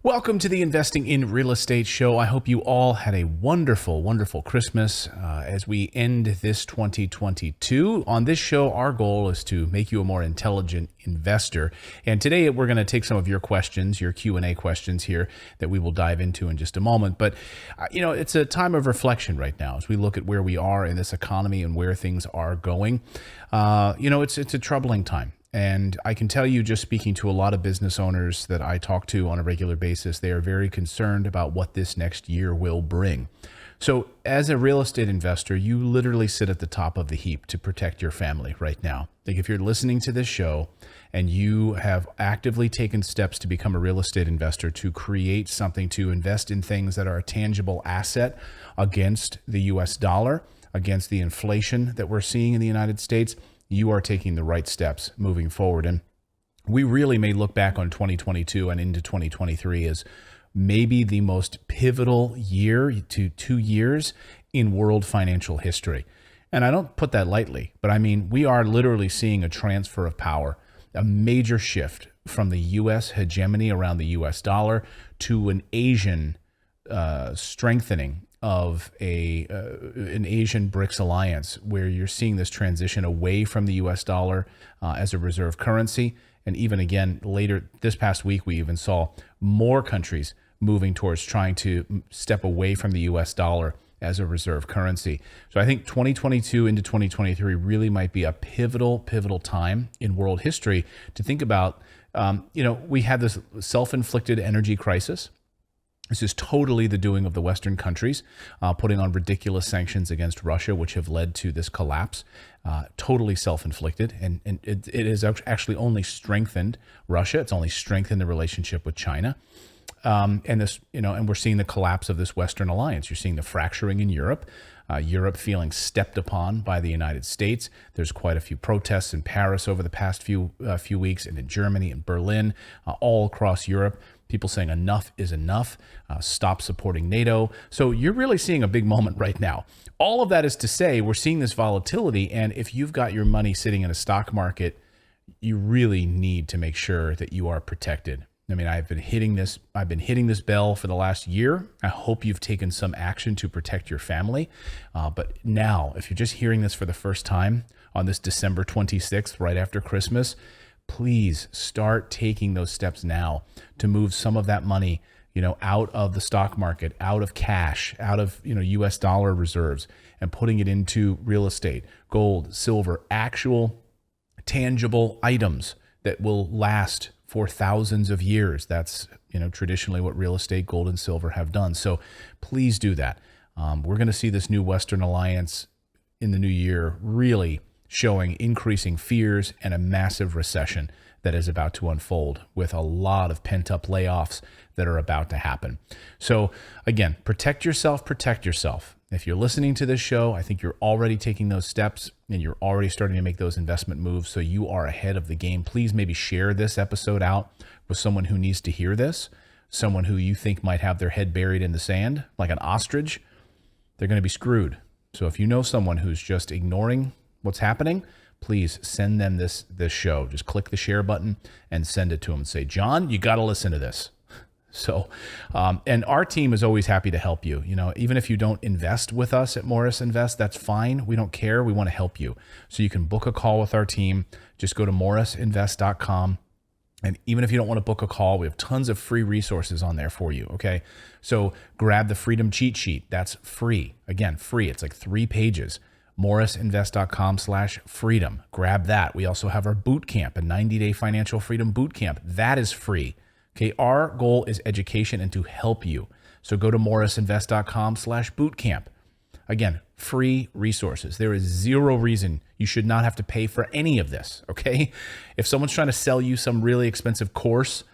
Welcome to the Investing in Real Estate show. I hope you all had a wonderful, wonderful Christmas as we end this 2022. On this show, our goal is to make you a more intelligent investor. And today we're going to take some of your questions, your Q&A questions here that we will dive into in just a moment. But, it's a time of reflection right now as we look at where we are in this economy and where things are going. It's a troubling time. And I can tell you, just speaking to a lot of business owners that I talk to on a regular basis, they are very concerned about what this next year will bring. So as a real estate investor, you literally sit at the top of the heap to protect your family right now. Like if you're listening to this show and you have actively taken steps to become a real estate investor, to create something, to invest in things that are a tangible asset against the US dollar, against the inflation that we're seeing in the United States, you are taking the right steps moving forward. And we really may look back on 2022 and into 2023 as maybe the most pivotal year to 2 years in world financial history. And I don't put that lightly, but I mean, we are literally seeing a transfer of power, a major shift from the US hegemony around the US dollar to an Asian strengthening of an Asian BRICS alliance, where you're seeing this transition away from the US dollar as a reserve currency. And even again, later this past week, we even saw more countries moving towards trying to step away from the US dollar as a reserve currency. So I think 2022 into 2023 really might be a pivotal time in world history to think about. We had this self-inflicted energy crisis. This is totally the doing of the Western countries, putting on ridiculous sanctions against Russia, which have led to this collapse, totally self-inflicted. And it has actually only strengthened Russia. It's only strengthened the relationship with China. And we're seeing the collapse of this Western alliance. You're seeing the fracturing in Europe, Europe feeling stepped upon by the United States. There's quite a few protests in Paris over the past few weeks, and in Germany and Berlin, all across Europe. People saying enough is enough, stop supporting NATO. So you're really seeing a big moment right now. All of that is to say, we're seeing this volatility. And if you've got your money sitting in a stock market, you really need to make sure that you are protected. I mean, I've been hitting this bell for the last year. I hope you've taken some action to protect your family. But now, if you're just hearing this for the first time on this December 26th, right after Christmas, please start taking those steps now to move some of that money, out of the stock market, out of cash, out of, US dollar reserves, and putting it into real estate, gold, silver, actual tangible items that will last for thousands of years. That's, traditionally what real estate, gold and silver have done. So please do that. We're going to see this new Western alliance in the new year really showing increasing fears and a massive recession that is about to unfold, with a lot of pent-up layoffs that are about to happen. So again, protect yourself. If you're listening to this show, I think you're already taking those steps and you're already starting to make those investment moves. So you are ahead of the game. Please maybe share this episode out with someone who needs to hear this, someone who you think might have their head buried in the sand like an ostrich. They're going to be screwed. So if you know someone who's just ignoring what's happening, please send them this show. Just click the share button and send it to them and say, John, you got to listen to this. So, and our team is always happy to help you. Even if you don't invest with us at Morris Invest, that's fine. We don't care. We want to help you. So you can book a call with our team. Just go to morrisinvest.com. And even if you don't want to book a call, we have tons of free resources on there for you. Okay. So grab the Freedom Cheat Sheet. That's free. Again, free. It's like 3 pages. morrisinvest.com/freedom. Grab that. We also have our boot camp, a 90-day financial freedom boot camp. That is free. Okay. Our goal is education and to help you. So go to morrisinvest.com/bootcamp. Again, free resources. There is zero reason you should not have to pay for any of this. Okay. If someone's trying to sell you some really expensive course,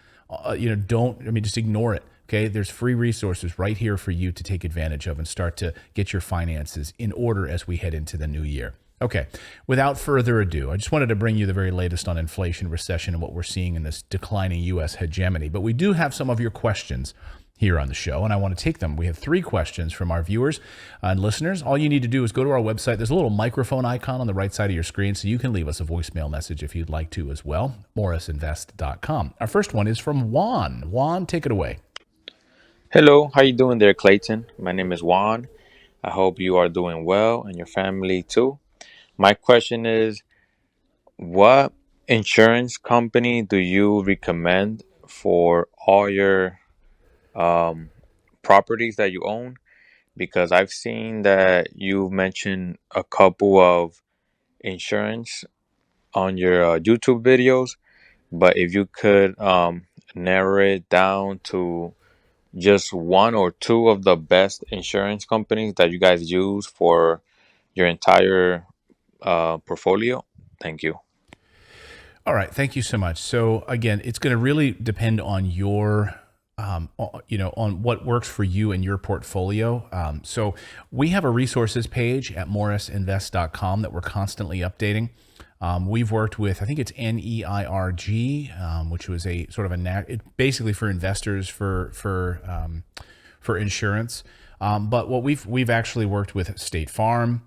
just ignore it. Okay, there's free resources right here for you to take advantage of and start to get your finances in order as we head into the new year. Okay, without further ado, I just wanted to bring you the very latest on inflation, recession, and what we're seeing in this declining U.S. hegemony. But we do have some of your questions here on the show, and I want to take them. We have 3 questions from our viewers and listeners. All you need to do is go to our website. There's a little microphone icon on the right side of your screen, so you can leave us a voicemail message if you'd like to as well, morrisinvest.com. Our first one is from Juan. Juan, take it away. Hello, how you doing there, Clayton? My name is Juan. I hope you are doing well and your family too. My question is, what insurance company do you recommend for all your um, properties that you own? Because I've seen that you mentioned a couple of insurance on your YouTube videos, but if you could narrow it down to just one or two of the best insurance companies that you guys use for your entire portfolio? Thank you. All right, thank you so much. So again, it's going to really depend on your, on what works for you and your portfolio. So we have a resources page at morrisinvest.com that we're constantly updating. We've worked with, I think it's NEIRG, which was a sort of basically for investors for insurance. But what we've actually worked with State Farm.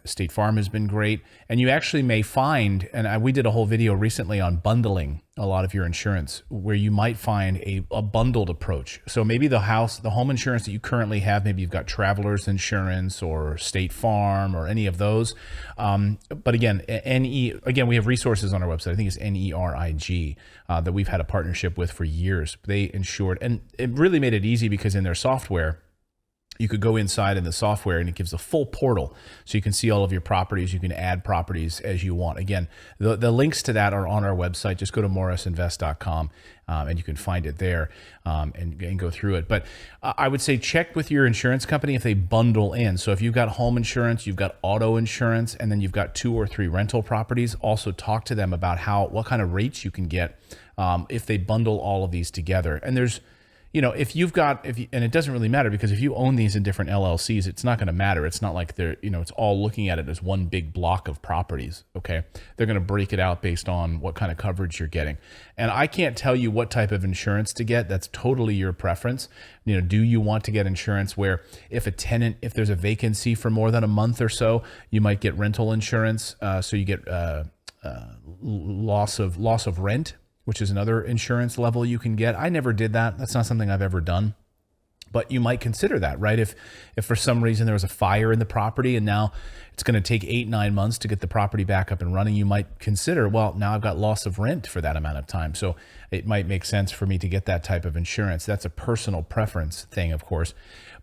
State Farm has been great, and you actually may find, and we did a whole video recently on bundling a lot of your insurance, where you might find a bundled approach. So maybe the home insurance that you currently have, maybe you've got Travelers Insurance or State Farm or any of those. But again, we have resources on our website. I think it's NERIG that we've had a partnership with for years. They insured, and it really made it easy because in their software, you could go inside in the software and it gives a full portal. So you can see all of your properties. You can add properties as you want. Again, the links to that are on our website. Just go to morrisinvest.com and you can find it there and go through it. But I would say check with your insurance company if they bundle in. So if you've got home insurance, you've got auto insurance, and then you've got 2 or 3 rental properties, also talk to them about what kind of rates you can get if they bundle all of these together. And there's and it doesn't really matter because if you own these in different LLCs, it's not going to matter. It's not like it's all looking at it as one big block of properties. Okay. They're going to break it out based on what kind of coverage you're getting. And I can't tell you what type of insurance to get. That's totally your preference. Do you want to get insurance where if there's a vacancy for more than a month or so, you might get rental insurance. So you get loss of rent, which is another insurance level you can get. I never did that. That's not something I've ever done. But you might consider that, right? If for some reason there was a fire in the property and now it's going to take 8-9 months to get the property back up and running, you might consider, well, now I've got loss of rent for that amount of time. So it might make sense for me to get that type of insurance. That's a personal preference thing, of course.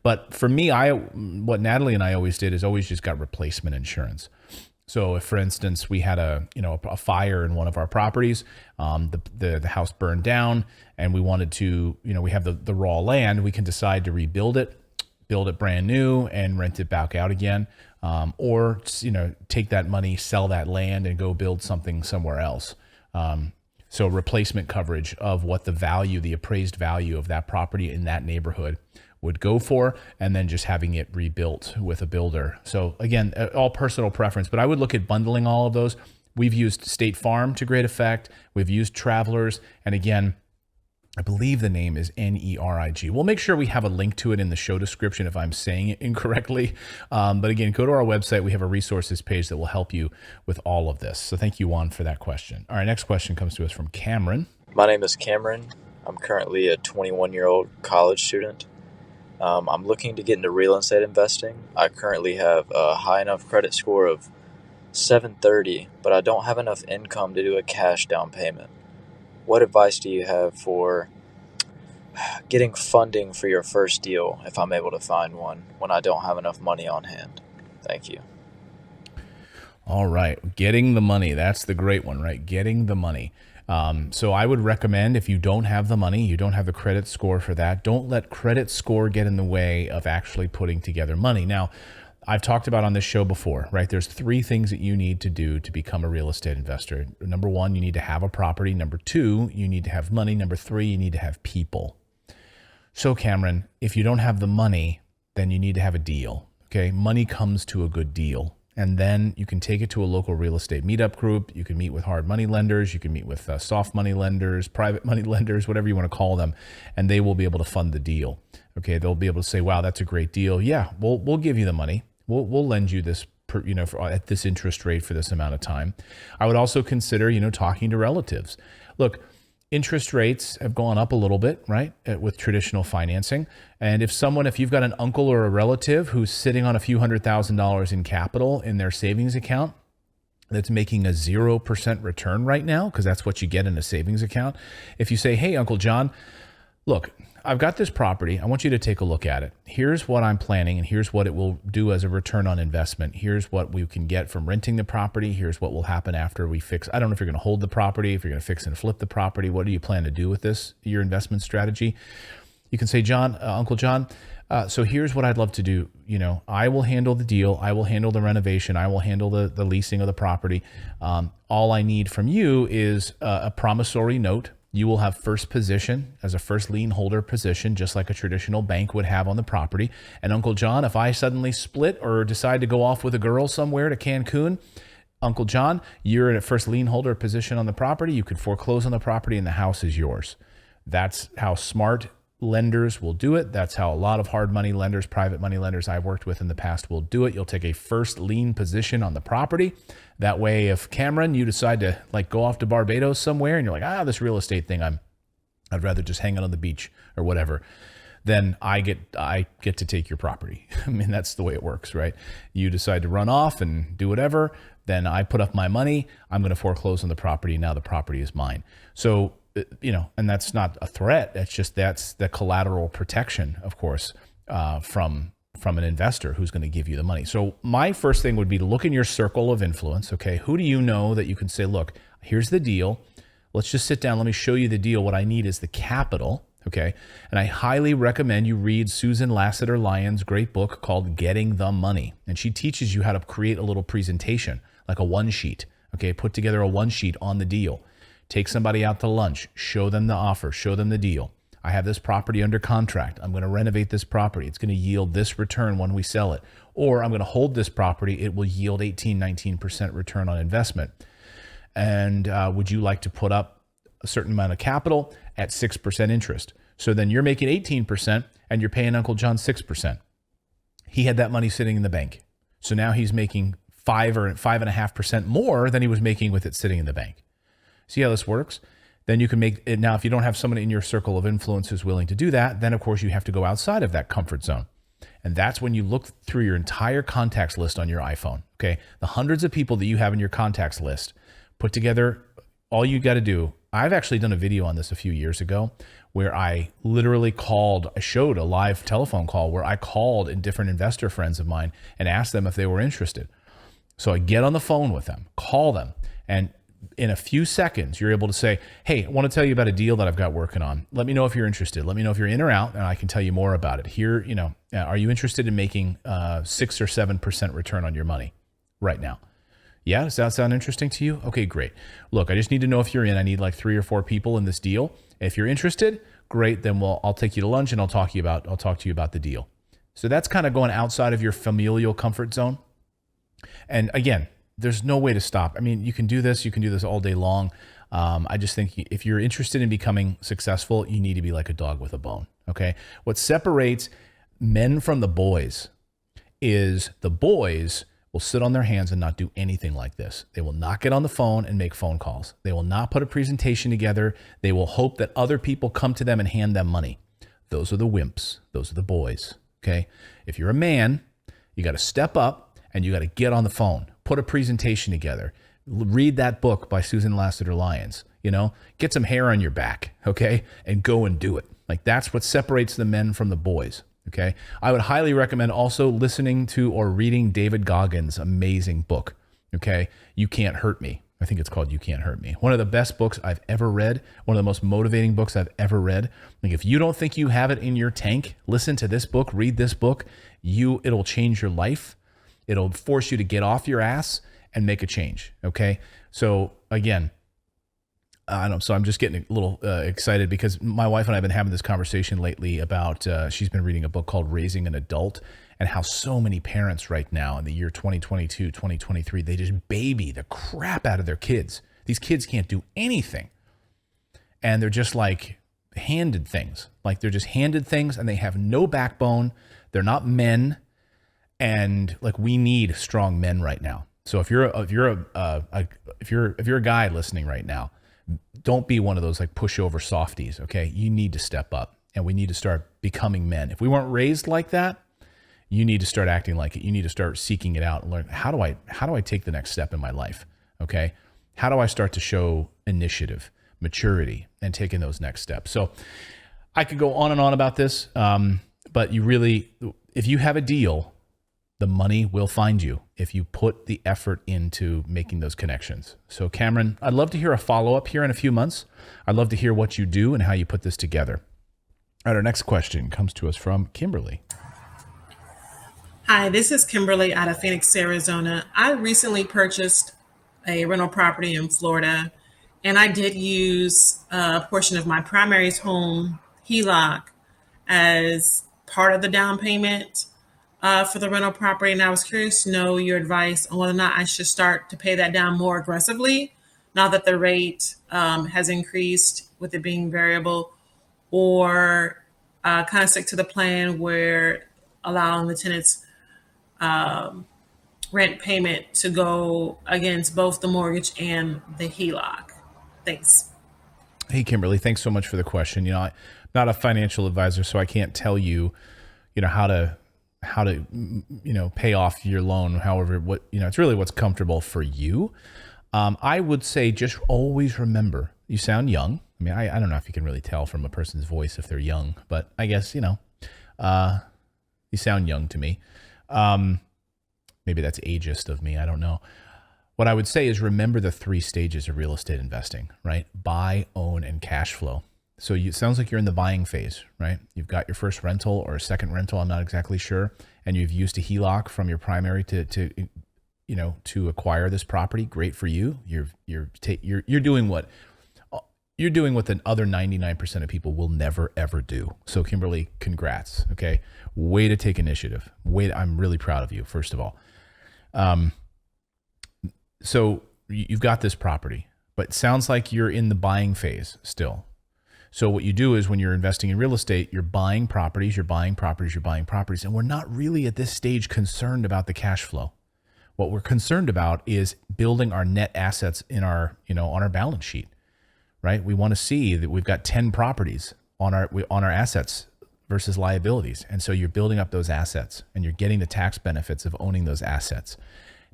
But for me, what Natalie and I always did is always just got replacement insurance. So if, for instance, we had a fire in one of our properties, the house burned down, and we wanted to, we have the raw land, we can decide to rebuild it, build it brand new, and rent it back out again, or take that money, sell that land, and go build something somewhere else. So replacement coverage of what the appraised value of that property in that neighborhood would go for, and then just having it rebuilt with a builder. So again, all personal preference, but I would look at bundling all of those. We've used State Farm to great effect. We've used Travelers. And again, I believe the name is NERIG. We'll make sure we have a link to it in the show description if I'm saying it incorrectly. But again, go to our website. We have a resources page that will help you with all of this. So thank you, Juan, for that question. All right, next question comes to us from Cameron. My name is Cameron. I'm currently a 21-year-old college student. I'm looking to get into real estate investing. I currently have a high enough credit score of 730, but I don't have enough income to do a cash down payment. What advice do you have for getting funding for your first deal if I'm able to find one when I don't have enough money on hand? Thank you. All right, getting the money. That's the great one, right? Getting the money. So I would recommend if you don't have the money, you don't have the credit score for that, don't let credit score get in the way of actually putting together money. Now, I've talked about on this show before, right? There's 3 things that you need to do to become a real estate investor. Number 1, you need to have a property. Number 2, you need to have money. Number 3, you need to have people. So Cameron, if you don't have the money, then you need to have a deal, okay? Money comes to a good deal. And then you can take it to a local real estate meetup group. You can meet with hard money lenders. You can meet with soft money lenders, private money lenders, whatever you want to call them. And they will be able to fund the deal. Okay, they'll be able to say, wow, that's a great deal. Yeah, we'll give you the money. We'll lend you this, at this interest rate for this amount of time. I would also consider, talking to relatives. Look, interest rates have gone up a little bit, right, with traditional financing. And if you've got an uncle or a relative who's sitting on a few $100,000 in capital in their savings account that's making a 0% return right now, because that's what you get in a savings account. If you say, hey, Uncle John, look, I've got this property. I want you to take a look at it. Here's what I'm planning, and here's what it will do as a return on investment. Here's what we can get from renting the property. Here's what will happen after we fix. I don't know if you're going to hold the property, if you're going to fix and flip the property. What do you plan to do with this, your investment strategy? You can say, Uncle John, so here's what I'd love to do. I will handle the deal. I will handle the renovation. I will handle the leasing of the property. All I need from you is a promissory note. You will have first position as a first lien holder position, just like a traditional bank would have on the property. And Uncle John, if I suddenly split or decide to go off with a girl somewhere to Cancun, Uncle John, you're in a first lien holder position on the property. You could foreclose on the property and the house is yours. That's how smart lenders will do it. That's how a lot of hard money lenders, private money lenders I've worked with in the past will do it. You'll take a first lien position on the property. That way, if Cameron, you decide to go off to Barbados somewhere and you're like, this real estate thing, I'd rather just hang out on the beach or whatever, then I get to take your property. I mean, that's the way it works, right? You decide to run off and do whatever, then I put up my money. I'm going to foreclose on the property. Now the property is mine. So, and that's not a threat. That's the collateral protection, of course, from an investor who's going to give you the money. So my first thing would be to look in your circle of influence. Okay, who do you know that you can say, look, here's the deal. Let's just sit down. Let me show you the deal. What I need is the capital. Okay, and I highly recommend you read Susan Lassiter-Lyon's great book called Getting the Money, and she teaches you how to create a little presentation, like a one sheet. Okay, put together a one sheet on the deal. Take somebody out to lunch, show them the offer, show them the deal. I have this property under contract. I'm going to renovate this property. It's going to yield this return when we sell it. Or I'm going to hold this property. It will yield 18, 19% return on investment. And would you like to put up a certain amount of capital at 6% interest? So then you're making 18% and you're paying Uncle John 6%. He had that money sitting in the bank. So now he's making 5 or 5.5% more than he was making with it sitting in the bank. See how this works? Then you can make it. Now, if you don't have someone in your circle of influence who's willing to do that, then of course you have to go outside of that comfort zone. And that's when you look through your entire contacts list on your iPhone. Okay. The hundreds of people that you have in your contacts list, put together, all you got to do. I've actually done a video on this a few years ago where I literally I showed a live telephone call where I called in different investor friends of mine and asked them if they were interested. So I get on the phone with them, call them, and in a few seconds, you're able to say, hey, I want to tell you about a deal that I've got working on. Let me know if you're interested. Let me know if you're in or out, and I can tell you more about it. Here, are you interested in making 6 or 7% return on your money right now? Yeah, does that sound interesting to you? Okay, great. Look, I just need to know if you're in. I need 3 or 4 people in this deal. If you're interested, great. Then I'll take you to lunch and I'll talk to you about the deal. So that's kind of going outside of your familial comfort zone. And again, there's no way to stop. I mean, you can do this all day long. I just think if you're interested in becoming successful, you need to be like a dog with a bone. Okay. What separates men from the boys is the boys will sit on their hands and not do anything like this. They will not get on the phone and make phone calls. They will not put a presentation together. They will hope that other people come to them and hand them money. Those are the wimps. Those are the boys. Okay. If you're a man, you got to step up and you got to get on the phone. Put a presentation together. Read that book by Susan Lassiter-Lyons. Get some hair on your back, okay, and go and do it. That's what separates the men from the boys, okay? I would highly recommend also listening to or reading David Goggins' amazing book, okay? You Can't Hurt Me. I think it's called You Can't Hurt Me. One of the best books I've ever read. One of the most motivating books I've ever read. If you don't think you have it in your tank, listen to this book, read this book. It'll change your life. It'll force you to get off your ass and make a change. Okay. So again, so I'm just getting a little excited because my wife and I have been having this conversation lately about, she's been reading a book called Raising an Adult and how so many parents right now in the year 2022, 2023, they just baby the crap out of their kids. These kids can't do anything. And they're just handed things. They're just handed things and they have no backbone. They're not men. And we need strong men right now. So if you're a guy listening right now, Don't be one of those like pushover softies. Okay. You need to step up, and we need to start becoming men. If we weren't raised like that, you need to start acting like it. You need to start seeking it out and learn, how do I take the next step in my life? Okay. How do I start to show initiative, maturity, and taking those next steps? So I could go on and on about this. But if you have a deal, the money will find you if you put the effort into making those connections. So Cameron, I'd love to hear a follow-up here in a few months. I'd love to hear what you do and how you put this together. All right, our next question comes to us from Kimberly. Hi, this is Kimberly out of Phoenix, Arizona. I recently purchased a rental property in Florida, and I did use a portion of my primary home HELOC as part of the down payment for the rental property. And I was curious to know your advice on whether or not I should start to pay that down more aggressively now that the rate has increased with it being variable, or kind of stick to the plan where allowing the tenants rent payment to go against both the mortgage and the HELOC. Thanks. Hey, Kimberly, thanks so much for the question. I'm not a financial advisor, so I can't tell you, how to pay off your loan. However, it's really what's comfortable for you. I would say just always remember, you sound young. I mean, I don't know if you can really tell from a person's voice if they're young, but I guess, you sound young to me. Maybe that's ageist of me. I don't know. What I would say is remember the 3 stages of real estate investing, right? Buy, own, and cash flow. So it sounds like you're in the buying phase, right? You've got your first rental or a second rental, I'm not exactly sure, and you've used a HELOC from your primary to acquire this property. Great for you. You're doing what the other 99% of people will never ever do. So Kimberly, congrats. Okay, way to take initiative. I'm really proud of you. First of all, so you've got this property, but it sounds like you're in the buying phase still. So what you do is when you're investing in real estate, you're buying properties, and we're not really at this stage concerned about the cash flow. What we're concerned about is building our net assets on our balance sheet, right? We want to see that we've got 10 properties on our assets versus liabilities. And so you're building up those assets and you're getting the tax benefits of owning those assets.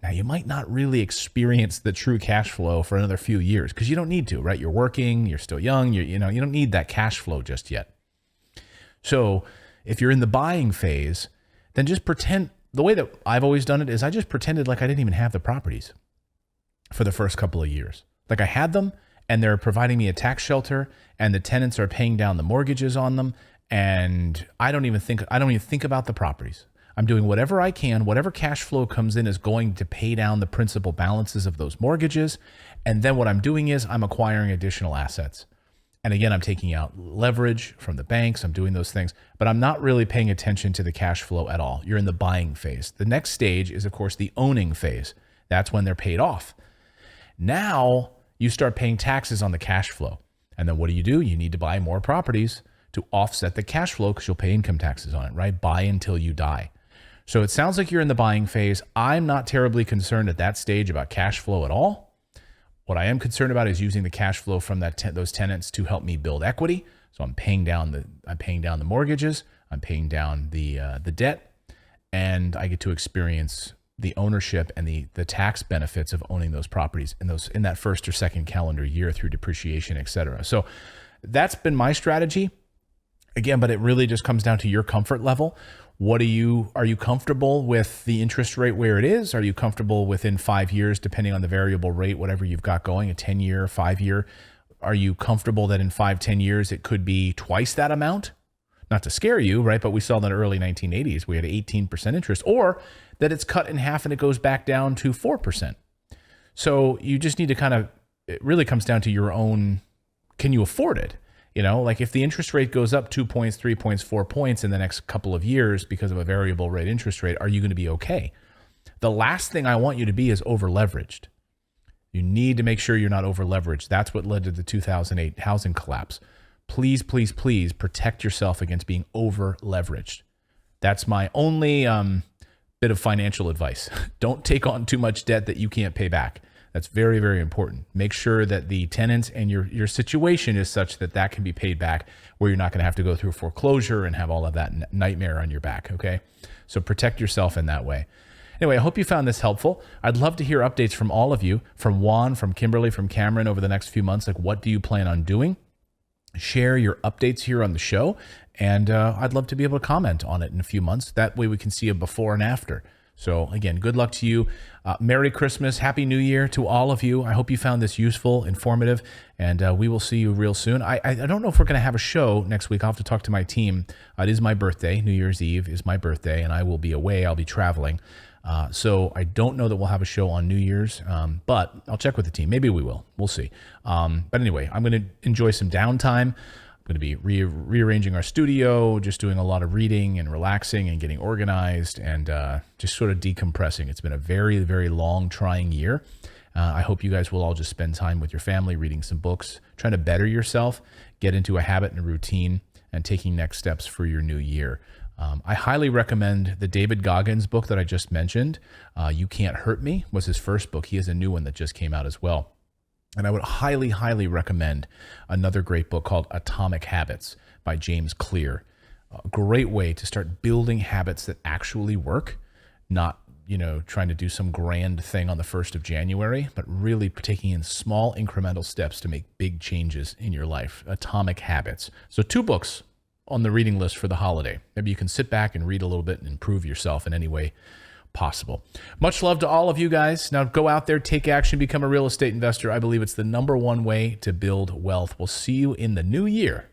Now, you might not really experience the true cash flow for another few years because you don't need to, right? You're working, you're still young, you don't need that cash flow just yet. So if you're in the buying phase, then just pretend. The way that I've always done it is I just pretended like I didn't even have the properties for the first couple of years. Like I had them and they're providing me a tax shelter and the tenants are paying down the mortgages on them. And I don't even think about the properties. I'm doing whatever I can, whatever cash flow comes in is going to pay down the principal balances of those mortgages. And then what I'm doing is I'm acquiring additional assets. And again, I'm taking out leverage from the banks. I'm doing those things, but I'm not really paying attention to the cash flow at all. You're in the buying phase. The next stage is, of course, the owning phase. That's when they're paid off. Now you start paying taxes on the cash flow. And then what do? You need to buy more properties to offset the cash flow because you'll pay income taxes on it, right? Buy until you die. So it sounds like you're in the buying phase. I'm not terribly concerned at that stage about cash flow at all. What I am concerned about is using the cash flow from those tenants to help me build equity. So I'm paying down the mortgages, I'm paying down the debt, and I get to experience the ownership and the tax benefits of owning those properties in that first or second calendar year through depreciation, et cetera. So that's been my strategy. Again, but it really just comes down to your comfort level. Are you comfortable with the interest rate where it is? Are you comfortable within 5 years, depending on the variable rate, whatever you've got going, a 10-year, 5-year? Are you comfortable that in 5-10 years, it could be twice that amount? Not to scare you, right? But we saw in the early 1980s, we had 18% interest, or that it's cut in half and it goes back down to 4%. So you just need to it really comes down to your own, can you afford it? Like if the interest rate goes up 2 points, 3 points, 4 points in the next couple of years because of a variable rate interest rate, are you going to be okay? The last thing I want you to be is over leveraged. You need to make sure you're not over leveraged. That's what led to the 2008 housing collapse. Please, please, please protect yourself against being over leveraged. That's my only bit of financial advice. Don't take on too much debt that you can't pay back. That's very, very important. Make sure that the tenants and your situation is such that that can be paid back, where you're not going to have to go through foreclosure and have all of that nightmare on your back, okay? So protect yourself in that way. Anyway, I hope you found this helpful. I'd love to hear updates from all of you, from Juan, from Kimberly, from Cameron over the next few months. Like, what do you plan on doing? Share your updates here on the show, and I'd love to be able to comment on it in a few months. That way we can see a before and after. So again, good luck to you. Merry Christmas. Happy New Year to all of you. I hope you found this useful, informative, and we will see you real soon. I don't know if we're going to have a show next week. I'll have to talk to my team. It is my birthday. New Year's Eve is my birthday, and I will be away. I'll be traveling. So I don't know that we'll have a show on New Year's, but I'll check with the team. Maybe we will. We'll see. But anyway, I'm going to enjoy some downtime. I'm going to be rearranging our studio, just doing a lot of reading and relaxing and getting organized and just sort of decompressing. It's been a very, very long, trying year. I hope you guys will all just spend time with your family, reading some books, trying to better yourself, get into a habit and a routine, and taking next steps for your new year. I highly recommend the David Goggins book that I just mentioned. You Can't Hurt Me was his first book. He has a new one that just came out as well. And I would highly, highly recommend another great book called Atomic Habits by James Clear. A great way to start building habits that actually work, not, trying to do some grand thing on the 1st of January, but really taking in small incremental steps to make big changes in your life. Atomic Habits. So 2 books on the reading list for the holiday. Maybe you can sit back and read a little bit and improve yourself in any way possible. Much love to all of you guys. Now go out there, take action, become a real estate investor. I believe it's the #1 way to build wealth. We'll see you in the new year.